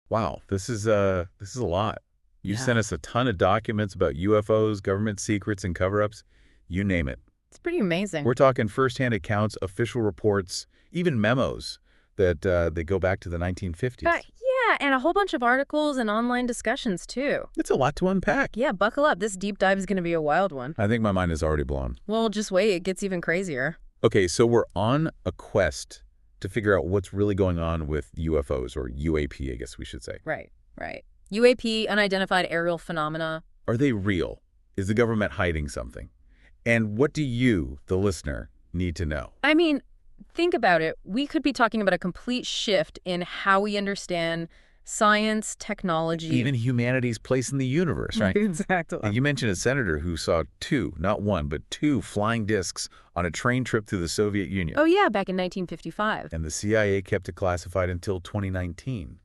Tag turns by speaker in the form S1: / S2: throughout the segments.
S1: Wow, this is a lot. You
S2: Yeah.
S1: sent us a ton of documents about UFOs, government secrets, and cover-ups. You name it.
S2: It's pretty amazing.
S1: We're talking firsthand accounts, official reports, even memos that they go back to the 1950s.
S2: Yeah, and a whole bunch of articles and online discussions, too.
S1: It's a lot to unpack.
S2: Yeah, buckle up. This deep dive is going to be a wild one.
S1: I think my mind is already blown.
S2: Well, just wait. It gets even crazier.
S1: Okay, so we're on a quest to figure out what's really going on with UFOs, or UAP, I guess we should say.
S2: Right. UAP, unidentified aerial phenomena.
S1: Are they real? Is the government hiding something? And what do you, the listener, need to know?
S2: I mean, think about it. We could be talking about a complete shift in how we understand science, technology.
S1: Even humanity's place in the universe, right?
S2: Exactly.
S1: And you mentioned a senator who saw two, not one, but two flying discs on a train trip through the Soviet Union.
S2: Oh, yeah, back in 1955.
S1: And the CIA kept it classified until 2019.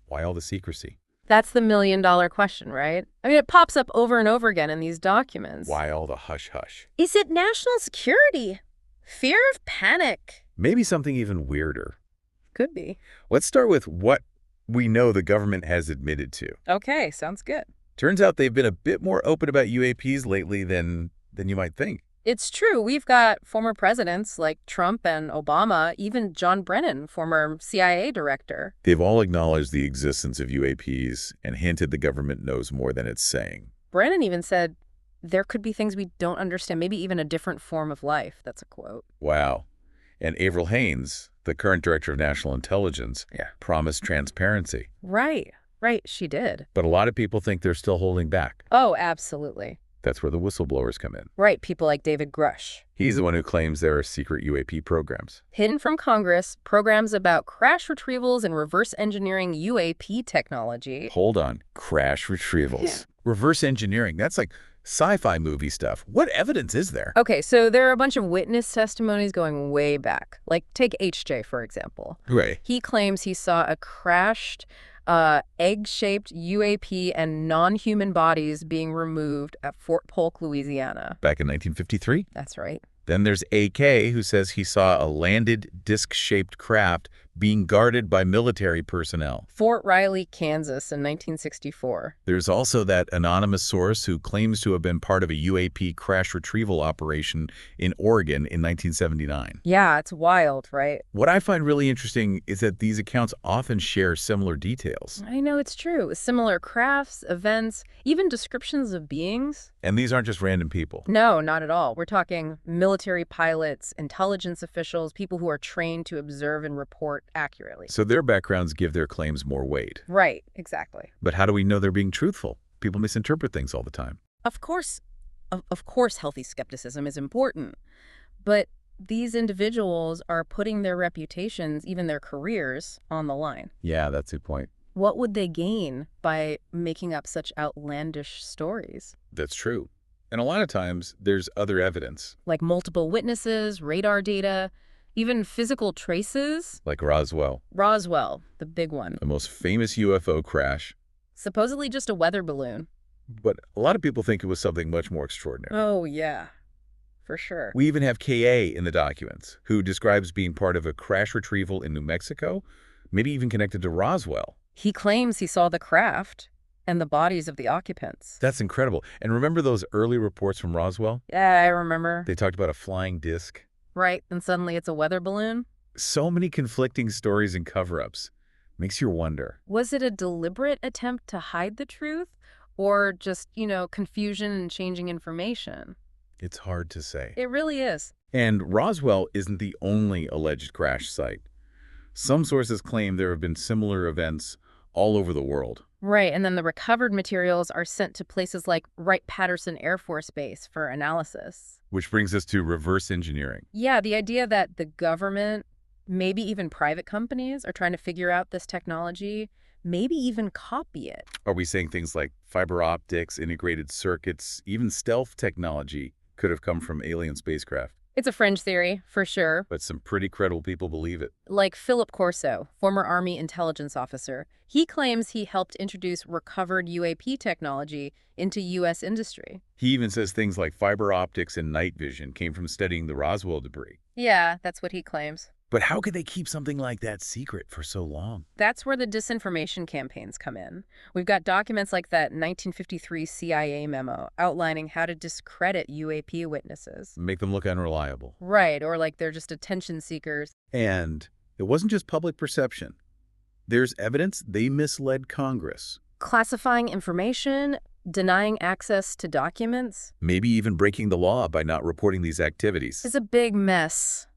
S1: Why all the secrecy?
S2: That's the million-dollar question, right? I mean, it pops up over and over again in these documents.
S1: Why all the hush-hush?
S2: Is it national security? Fear of panic?
S1: Maybe something even weirder.
S2: Could be.
S1: Let's start with what we know the government has admitted to.
S2: Okay, sounds good.
S1: Turns out they've been a bit more open about UAPs lately than you might think.
S2: It's true. We've got former presidents like Trump and Obama, even John Brennan, former CIA director.
S1: They've all acknowledged the existence of UAPs and hinted the government knows more than it's saying.
S2: Brennan even said there could be things we don't understand, maybe even a different form of life. That's a quote.
S1: Wow. And Avril Haines, the current director of national intelligence, promised transparency.
S2: Right. She did.
S1: But a lot of people think they're still holding back.
S2: Oh, absolutely.
S1: That's where the whistleblowers come in.
S2: Right, people like David Grush.
S1: He's the one who claims there are secret UAP programs.
S2: Hidden from Congress, programs about crash retrievals and reverse engineering UAP technology.
S1: Hold on. Crash retrievals. Reverse engineering. That's like sci-fi movie stuff. What evidence is there?
S2: Okay, so there are a bunch of witness testimonies going way back. Like, take HJ, for example.
S1: Right.
S2: He claims he saw a crashed, egg-shaped UAP and non-human bodies being removed at Fort Polk, Louisiana.
S1: Back in 1953?
S2: That's right.
S1: Then there's AK, who says he saw a landed disc-shaped craft being guarded by military personnel.
S2: Fort Riley, Kansas in 1964.
S1: There's also that anonymous source who claims to have been part of a UAP crash retrieval operation in Oregon in 1979.
S2: Yeah, it's wild, right?
S1: What I find really interesting is that these accounts often share similar details.
S2: I know it's true. Similar crafts, events, even descriptions of beings.
S1: And these aren't just random people.
S2: No, not at all. We're talking military pilots, intelligence officials, people who are trained to observe and report accurately.
S1: So their backgrounds give their claims more weight.
S2: Right, exactly.
S1: But how do we know they're being truthful? People misinterpret things all the time.
S2: Of course, healthy skepticism is important. But these individuals are putting their reputations, even their careers, on the line.
S1: Yeah, that's the point.
S2: What would they gain by making up such outlandish stories?
S1: That's true. And a lot of times, there's other evidence.
S2: Like multiple witnesses, radar data, even physical traces.
S1: Like Roswell.
S2: Roswell, the big one.
S1: The most famous UFO crash.
S2: Supposedly just a weather balloon.
S1: But a lot of people think it was something much more extraordinary.
S2: Oh, yeah. For sure.
S1: We even have KA in the documents, who describes being part of a crash retrieval in New Mexico, maybe even connected to Roswell.
S2: He claims he saw the craft and the bodies of the occupants.
S1: That's incredible. And remember those early reports from Roswell?
S2: Yeah, I remember.
S1: They talked about a flying disc.
S2: Right, and suddenly it's a weather balloon?
S1: So many conflicting stories and cover-ups. Makes you wonder.
S2: Was it a deliberate attempt to hide the truth? Or just, confusion and changing information?
S1: It's hard to say.
S2: It really is.
S1: And Roswell isn't the only alleged crash site. Some sources claim there have been similar events all over the world.
S2: Right, and then the recovered materials are sent to places like Wright-Patterson Air Force Base for analysis.
S1: Which brings us to reverse engineering.
S2: Yeah, the idea that the government, maybe even private companies, are trying to figure out this technology, maybe even copy it.
S1: Are we saying things like fiber optics, integrated circuits, even stealth technology could have come from alien spacecraft?
S2: It's a fringe theory, for sure.
S1: But some pretty credible people believe it.
S2: Like Philip Corso, former Army intelligence officer. He claims he helped introduce recovered UAP technology into U.S. industry.
S1: He even says things like fiber optics and night vision came from studying the Roswell debris.
S2: Yeah, that's what he claims.
S1: But how could they keep something like that secret for so long?
S2: That's where the disinformation campaigns come in. We've got documents like that 1953 CIA memo outlining how to discredit UAP witnesses.
S1: Make them look unreliable.
S2: Right, or like they're just attention seekers.
S1: And it wasn't just public perception. There's evidence they misled Congress.
S2: Classifying information, denying access to documents.
S1: Maybe even breaking the law by not reporting these activities.
S2: It's a big mess.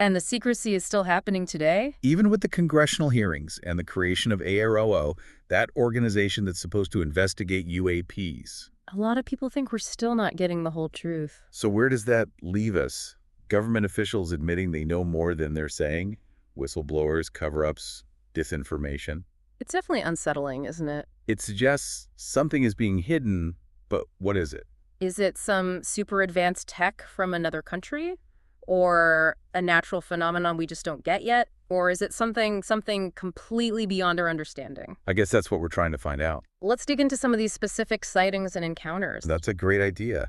S2: And the secrecy is still happening today?
S1: Even with the congressional hearings and the creation of AROO, that organization that's supposed to investigate UAPs.
S2: A lot of people think we're still not getting the whole truth.
S1: So where does that leave us? Government officials admitting they know more than they're saying? Whistleblowers, cover-ups, disinformation?
S2: It's definitely unsettling, isn't it?
S1: It suggests something is being hidden, but what is it?
S2: Is it some super advanced tech from another country? Or a natural phenomenon we just don't get yet? Or is it something completely beyond our understanding?
S1: I guess that's what we're trying to find out.
S2: Let's dig into some of these specific sightings and encounters.
S1: That's a great idea.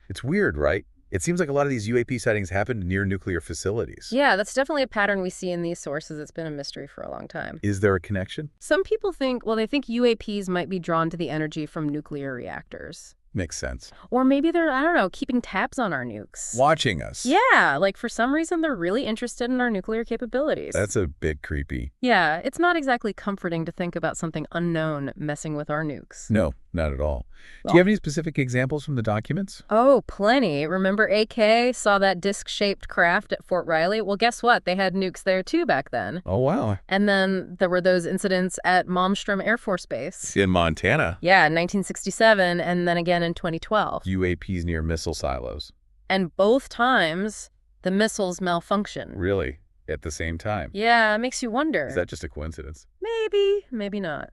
S1: It's weird, right? It seems like a lot of these UAP sightings happen near nuclear facilities.
S2: Yeah, that's definitely a pattern we see in these sources. It's been a mystery for a long time.
S1: Is there a connection?
S2: Some people think, well, they think UAPs might be drawn to the energy from nuclear reactors.
S1: Makes sense.
S2: Or maybe they're, I don't know, keeping tabs on our nukes.
S1: Watching us.
S2: Yeah, like for some reason they're really interested in our nuclear capabilities.
S1: That's a bit creepy.
S2: Yeah, it's not exactly comforting to think about something unknown messing with our nukes.
S1: No, not at all.
S2: Well,
S1: Do you have any specific examples from the documents?
S2: Oh, plenty. Remember AK saw that disc-shaped craft at Fort Riley? Well, guess what? They had nukes there too back then.
S1: Oh, wow.
S2: And then there were those incidents at Malmstrom Air Force Base.
S1: In Montana.
S2: Yeah, in 1967, and then again in 2012.
S1: UAPs near missile silos.
S2: And both times, the missiles malfunctioned.
S1: Really? At the same time?
S2: Yeah, it makes you wonder.
S1: Is that just a coincidence?
S2: Maybe, maybe not.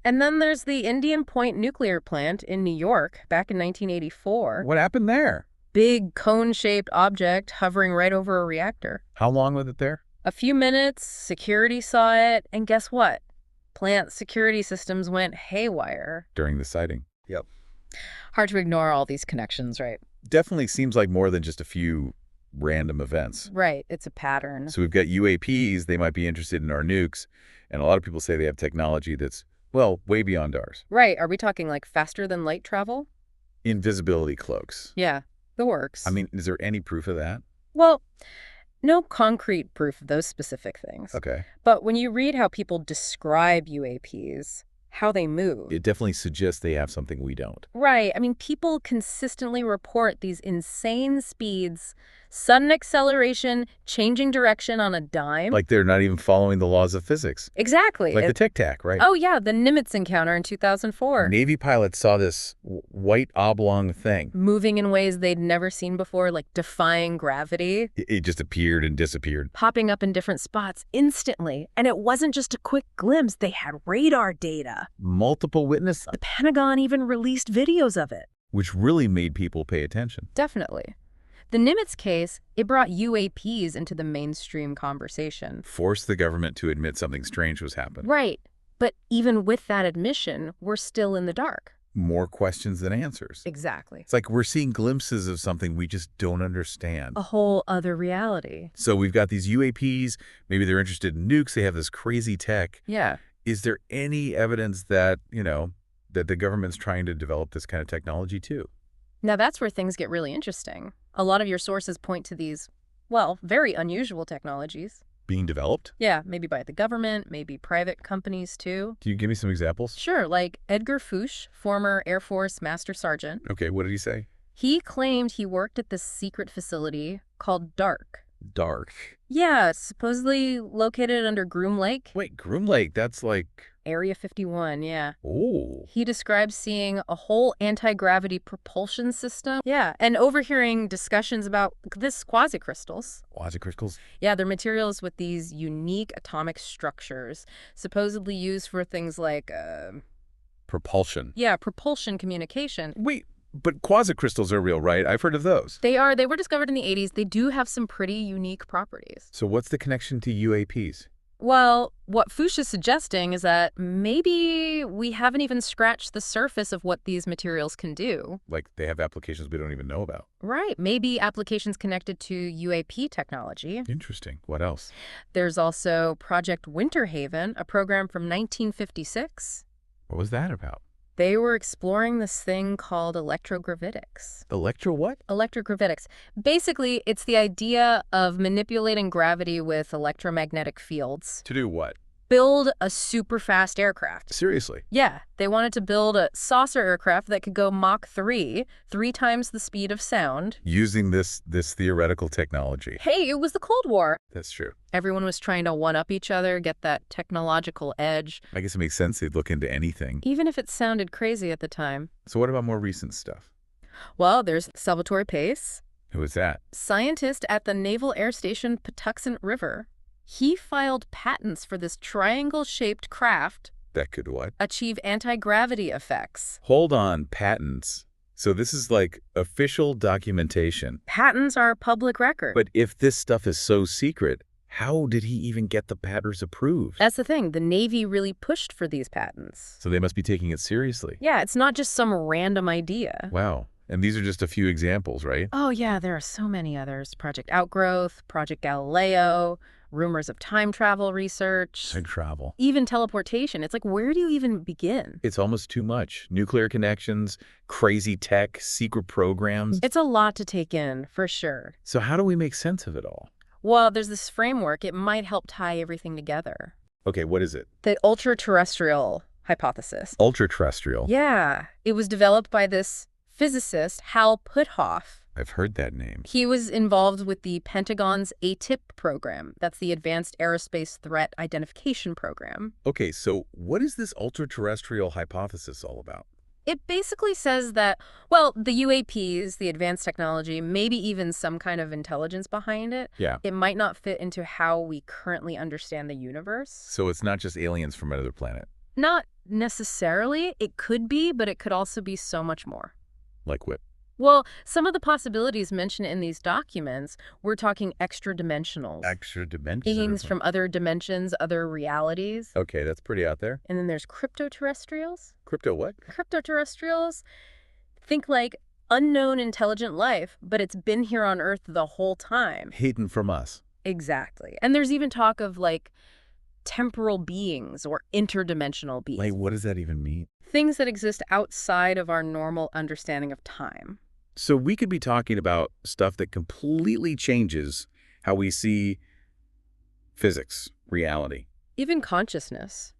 S2: And then there's the Indian Point nuclear plant in New York back in 1984.
S1: What happened there?
S2: Big cone-shaped object hovering right over a reactor.
S1: How long was it there?
S2: A few minutes, security saw it, and guess what? Plant security systems went haywire.
S1: During the sighting. Yep.
S2: Hard to ignore all these connections, right?
S1: Definitely seems like more than just a few random events.
S2: Right, it's a pattern.
S1: So we've got UAPs, they might be interested in our nukes, and a lot of people say they have technology that's, well, way beyond ours.
S2: Right, are we talking like faster than light travel?
S1: Invisibility cloaks.
S2: Yeah, the works.
S1: I mean, is there any proof of that?
S2: Well, no concrete proof of those specific things.
S1: Okay.
S2: But when you read how people describe UAPs, how they move.
S1: It definitely suggests they have something we don't.
S2: Right. I mean, people consistently report these insane speeds, sudden acceleration, changing direction on a dime.
S1: Like they're not even following the laws of physics.
S2: Exactly.
S1: Like the Tic-Tac, right?
S2: Oh, yeah, the Nimitz encounter in 2004.
S1: Navy pilots saw this white oblong thing.
S2: Moving in ways they'd never seen before, like defying gravity.
S1: It just appeared and disappeared.
S2: Popping up in different spots instantly. And it wasn't just a quick glimpse. They had radar data.
S1: Multiple witnesses.
S2: The Pentagon even released videos of it.
S1: Which really made people pay attention.
S2: Definitely. The Nimitz case, it brought UAPs into the mainstream conversation.
S1: Forced the government to admit something strange was happening.
S2: Right. But even with that admission, we're still in the dark.
S1: More questions than answers.
S2: Exactly.
S1: It's like we're seeing glimpses of something we just don't understand.
S2: A whole other reality.
S1: So we've got these UAPs, maybe they're interested in nukes, they have this crazy tech.
S2: Yeah.
S1: Is there any evidence that, that the government's trying to develop this kind of technology too?
S2: Now that's where things get really interesting. A lot of your sources point to these, well, very unusual technologies.
S1: Being developed?
S2: Yeah, maybe by the government, maybe private companies too.
S1: Can you give me some examples?
S2: Sure, like Edgar Fouch, former Air Force Master Sergeant.
S1: Okay, what did he say?
S2: He claimed he worked at this secret facility called DARK.
S1: Dark.
S2: Yeah, it's supposedly located under Groom Lake.
S1: Wait, Groom Lake, that's like...
S2: Area 51, yeah.
S1: Oh.
S2: He described seeing a whole anti-gravity propulsion system. Yeah, and overhearing discussions about this quasicrystals.
S1: Quasicrystals?
S2: Yeah, they're materials with these unique atomic structures, supposedly used for things like...
S1: Propulsion.
S2: Yeah, propulsion communication.
S1: Wait, but quasicrystals are real, right? I've heard of those.
S2: They are. They were discovered in the 80s. They do have some pretty unique properties.
S1: So what's the connection to UAPs?
S2: Well, what Fuchs is suggesting is that maybe we haven't even scratched the surface of what these materials can do.
S1: Like they have applications we don't even know about.
S2: Right. Maybe applications connected to UAP technology.
S1: Interesting. What else?
S2: There's also Project Winter Haven, a program from 1956.
S1: What was that about?
S2: They were exploring this thing called electrogravitics.
S1: Electro what?
S2: Electrogravitics. Basically, it's the idea of manipulating gravity with electromagnetic fields.
S1: To do what?
S2: Build a super fast aircraft.
S1: Seriously?
S2: Yeah, they wanted to build a saucer aircraft that could go Mach 3, 3 times the speed of sound.
S1: Using this theoretical technology.
S2: Hey, it was the Cold War.
S1: That's true.
S2: Everyone was trying to one-up each other, get that technological edge,
S1: I guess it makes sense they'd look into anything.
S2: even if it sounded crazy at the time.
S1: So what about more recent stuff?
S2: Well, there's Salvatore Pace,
S1: Who is that?
S2: scientist at the Naval Air Station Patuxent River. He filed patents for this triangle-shaped craft,
S1: That could what?
S2: achieve anti-gravity effects.
S1: Hold on, patents. So this is like official documentation.
S2: Patents are public record.
S1: But if this stuff is so secret, how did he even get the patents approved?
S2: That's the thing. The Navy really pushed for these patents.
S1: So they must be taking it seriously.
S2: Yeah, it's not just some random idea.
S1: Wow. And these are just a few examples, right?
S2: Oh, yeah, there are so many others. Project Outgrowth, Project Galileo, rumors of time travel research,
S1: Time travel.
S2: even teleportation. It's like, where do you even begin?
S1: It's almost too much. Nuclear connections, crazy tech, secret programs.
S2: It's a lot to take in, for sure.
S1: So how do we make sense of it all?
S2: Well, there's this framework. It might help tie everything together.
S1: Okay, what is it?
S2: The ultra-terrestrial hypothesis.
S1: Ultra-terrestrial.
S2: Yeah, it was developed by this physicist, Hal Puthoff.
S1: I've heard that name.
S2: He was involved with the Pentagon's ATIP program. That's the Advanced Aerospace Threat Identification Program.
S1: Okay, so what is this ultra-terrestrial hypothesis all about?
S2: It basically says that, well, the UAPs, the advanced technology, maybe even some kind of intelligence behind it,
S1: Yeah.
S2: it might not fit into how we currently understand the universe.
S1: So it's not just aliens from another planet.
S2: Not necessarily. It could be, but it could also be so much more.
S1: Like what?
S2: Well, some of the possibilities mentioned in these documents, we're talking extra-dimensionals.
S1: Extra dimensions.
S2: Beings from other dimensions, other realities.
S1: Okay, that's pretty out there.
S2: And then there's cryptoterrestrials.
S1: Crypto what?
S2: Cryptoterrestrials, think like unknown intelligent life, but it's been here on Earth the whole time.
S1: Hidden from us.
S2: Exactly. And there's even talk of like temporal beings or interdimensional beings.
S1: Like, what does that even mean?
S2: Things that exist outside of our normal understanding of time.
S1: So we could be talking about stuff that completely changes how we see physics, reality.
S2: Even consciousness.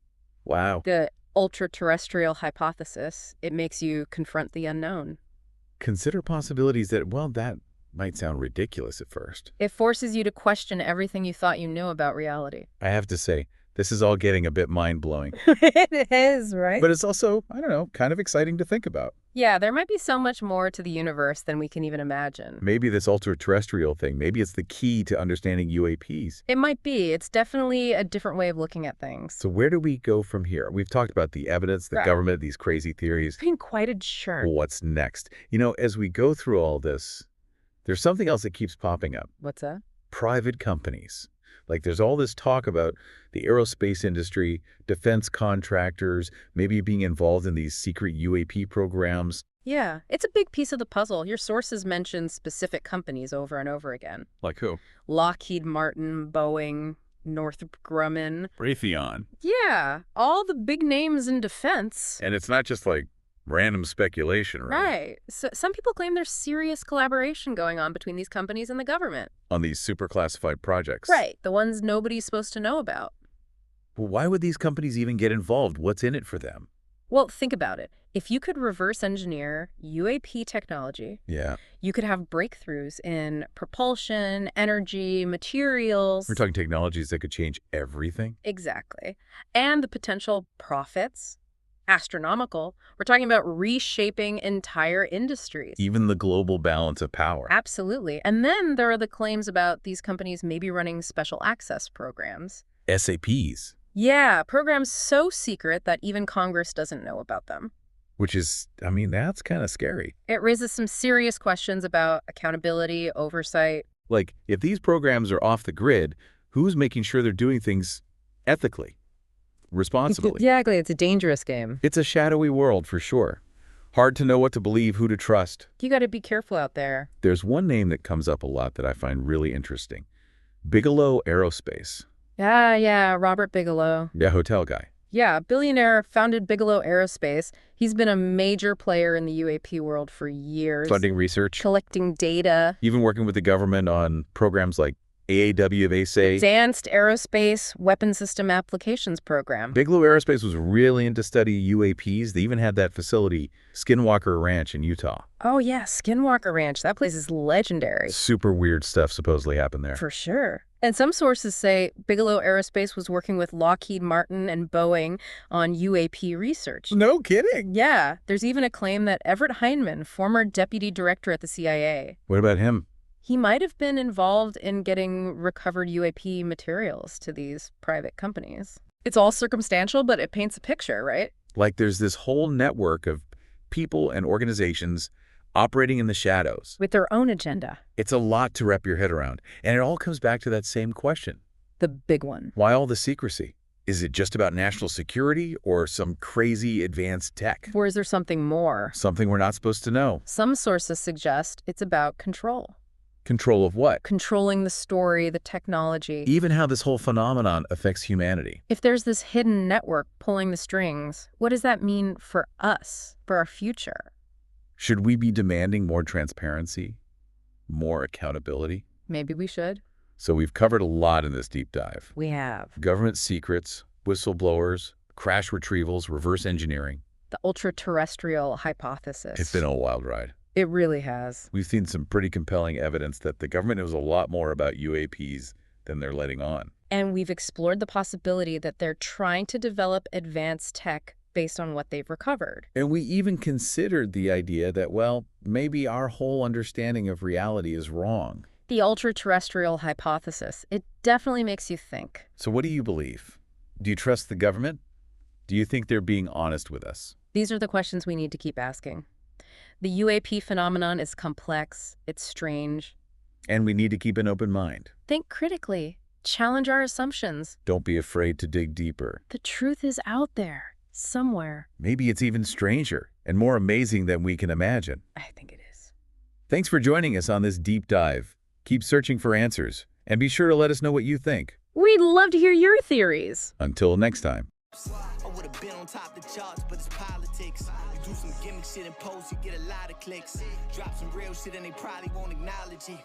S1: Wow.
S2: The ultra-terrestrial hypothesis, it makes you confront the unknown.
S1: Consider possibilities that, well, that might sound ridiculous at first.
S2: It forces you to question everything you thought you knew about reality.
S1: I have to say, this is all getting a bit mind-blowing.
S2: It is, right?
S1: But it's also, I don't know, kind of exciting to think about.
S2: Yeah, there might be so much more to the universe than we can even imagine.
S1: Maybe this ultra-terrestrial thing, maybe it's the key to understanding UAPs.
S2: It might be. It's definitely a different way of looking at things.
S1: So where do we go from here? We've talked about the evidence, the
S2: Right.
S1: government, these crazy theories.
S2: Being quite a churn.
S1: What's next? You know, as we go through all this, there's something else that keeps popping up.
S2: What's that?
S1: Private companies. Like there's all this talk about the aerospace industry, defense contractors, maybe being involved in these secret UAP programs.
S2: Yeah, it's a big piece of the puzzle. Your sources mention specific companies over and over again.
S1: Like who?
S2: Lockheed Martin, Boeing, Northrop Grumman.
S1: Raytheon.
S2: Yeah, all the big names in defense.
S1: And it's not just like random speculation, right?
S2: Right. So some people claim there's serious collaboration going on between these companies and the government.
S1: On these super classified projects.
S2: Right, the ones nobody's supposed to know about.
S1: Well, why would these companies even get involved? What's in it for them?
S2: Well, think about it. If you could reverse engineer UAP technology,
S1: Yeah.
S2: you could have breakthroughs in propulsion, energy, materials.
S1: We're talking technologies that could change everything.
S2: Exactly. And the potential profits, astronomical. We're talking about reshaping entire industries.
S1: Even the global balance of power.
S2: Absolutely. And then there are the claims about these companies maybe running special access programs.
S1: SAPs.
S2: Yeah, programs so secret that even Congress doesn't know about them.
S1: Which is, I mean, that's kind of scary.
S2: It raises some serious questions about accountability, oversight.
S1: Like, if these programs are off the grid, who's making sure they're doing things ethically, responsibly.
S2: Exactly. It's a dangerous game.
S1: It's a shadowy world for sure. Hard to know what to believe, who to trust.
S2: You got to be careful out there.
S1: There's one name that comes up a lot that I find really interesting. Bigelow Aerospace.
S2: Yeah, Robert Bigelow.
S1: Yeah, hotel guy.
S2: Yeah, billionaire, founded Bigelow Aerospace. He's been a major player in the UAP world for years.
S1: Funding research.
S2: Collecting data.
S1: Even working with the government on programs like AAW of ASA.
S2: Advanced Aerospace Weapon System Applications Program.
S1: Bigelow Aerospace was really into study UAPs. They even had that facility, Skinwalker Ranch in Utah.
S2: Oh yeah, Skinwalker Ranch. That place is legendary.
S1: Super weird stuff supposedly happened there.
S2: For sure. And some sources say Bigelow Aerospace was working with Lockheed Martin and Boeing on UAP research.
S1: No kidding.
S2: Yeah, there's even a claim that Everett Hindman, former deputy director at the CIA,
S1: What about him?
S2: he might have been involved in getting recovered UAP materials to these private companies. It's all circumstantial, but it paints a picture, right?
S1: Like there's this whole network of people and organizations operating in the shadows.
S2: With their own agenda.
S1: It's a lot to wrap your head around. And it all comes back to that same question.
S2: The big one.
S1: Why all the secrecy? Is it just about national security or some crazy advanced tech?
S2: Or is there something more?
S1: Something we're not supposed to know.
S2: Some sources suggest it's about control.
S1: Control of what?
S2: Controlling the story, the technology.
S1: Even how this whole phenomenon affects humanity.
S2: If there's this hidden network pulling the strings, what does that mean for us, for our future?
S1: Should we be demanding more transparency? More accountability?
S2: Maybe we should.
S1: So we've covered a lot in this deep dive.
S2: We have.
S1: Government secrets, whistleblowers, crash retrievals, reverse engineering.
S2: The ultra-terrestrial hypothesis.
S1: It's been a wild ride.
S2: It really has.
S1: We've seen some pretty compelling evidence that the government knows a lot more about UAPs than they're letting on.
S2: And we've explored the possibility that they're trying to develop advanced tech based on what they've recovered.
S1: And we even considered the idea that, well, maybe our whole understanding of reality is wrong.
S2: The ultra-terrestrial hypothesis. It definitely makes you think.
S1: So what do you believe? Do you trust the government? Do you think they're being honest with us?
S2: These are the questions we need to keep asking. The UAP phenomenon is complex, it's strange.
S1: And we need to keep an open mind.
S2: Think critically. Challenge our assumptions.
S1: Don't be afraid to dig deeper.
S2: The truth is out there, somewhere.
S1: Maybe it's even stranger and more amazing than we can imagine.
S2: I think it is.
S1: Thanks for joining us on this deep dive. Keep searching for answers, and be sure to let us know what you think.
S2: We'd love to hear your theories.
S1: Until next time.
S3: I would have been on top of the charts, but it's politics. You do some gimmick shit and post, you get a lot of clicks. Drop some real shit and they probably won't acknowledge it.